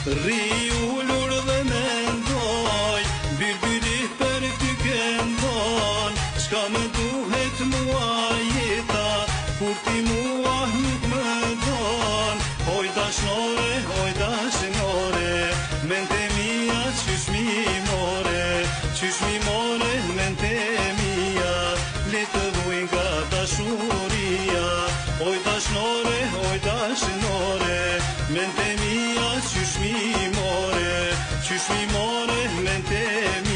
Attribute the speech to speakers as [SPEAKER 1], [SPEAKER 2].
[SPEAKER 1] Rri ullur dhe mendoj, birbyri për ty këndon, çka më duhet mua jeta, kur ti mua nuk më don. Oj dashnore, mente mia qysh mi more, mente mia, le të vuj nga dashuria. Oj dashnore, mente mia qysh mi more, mente mia.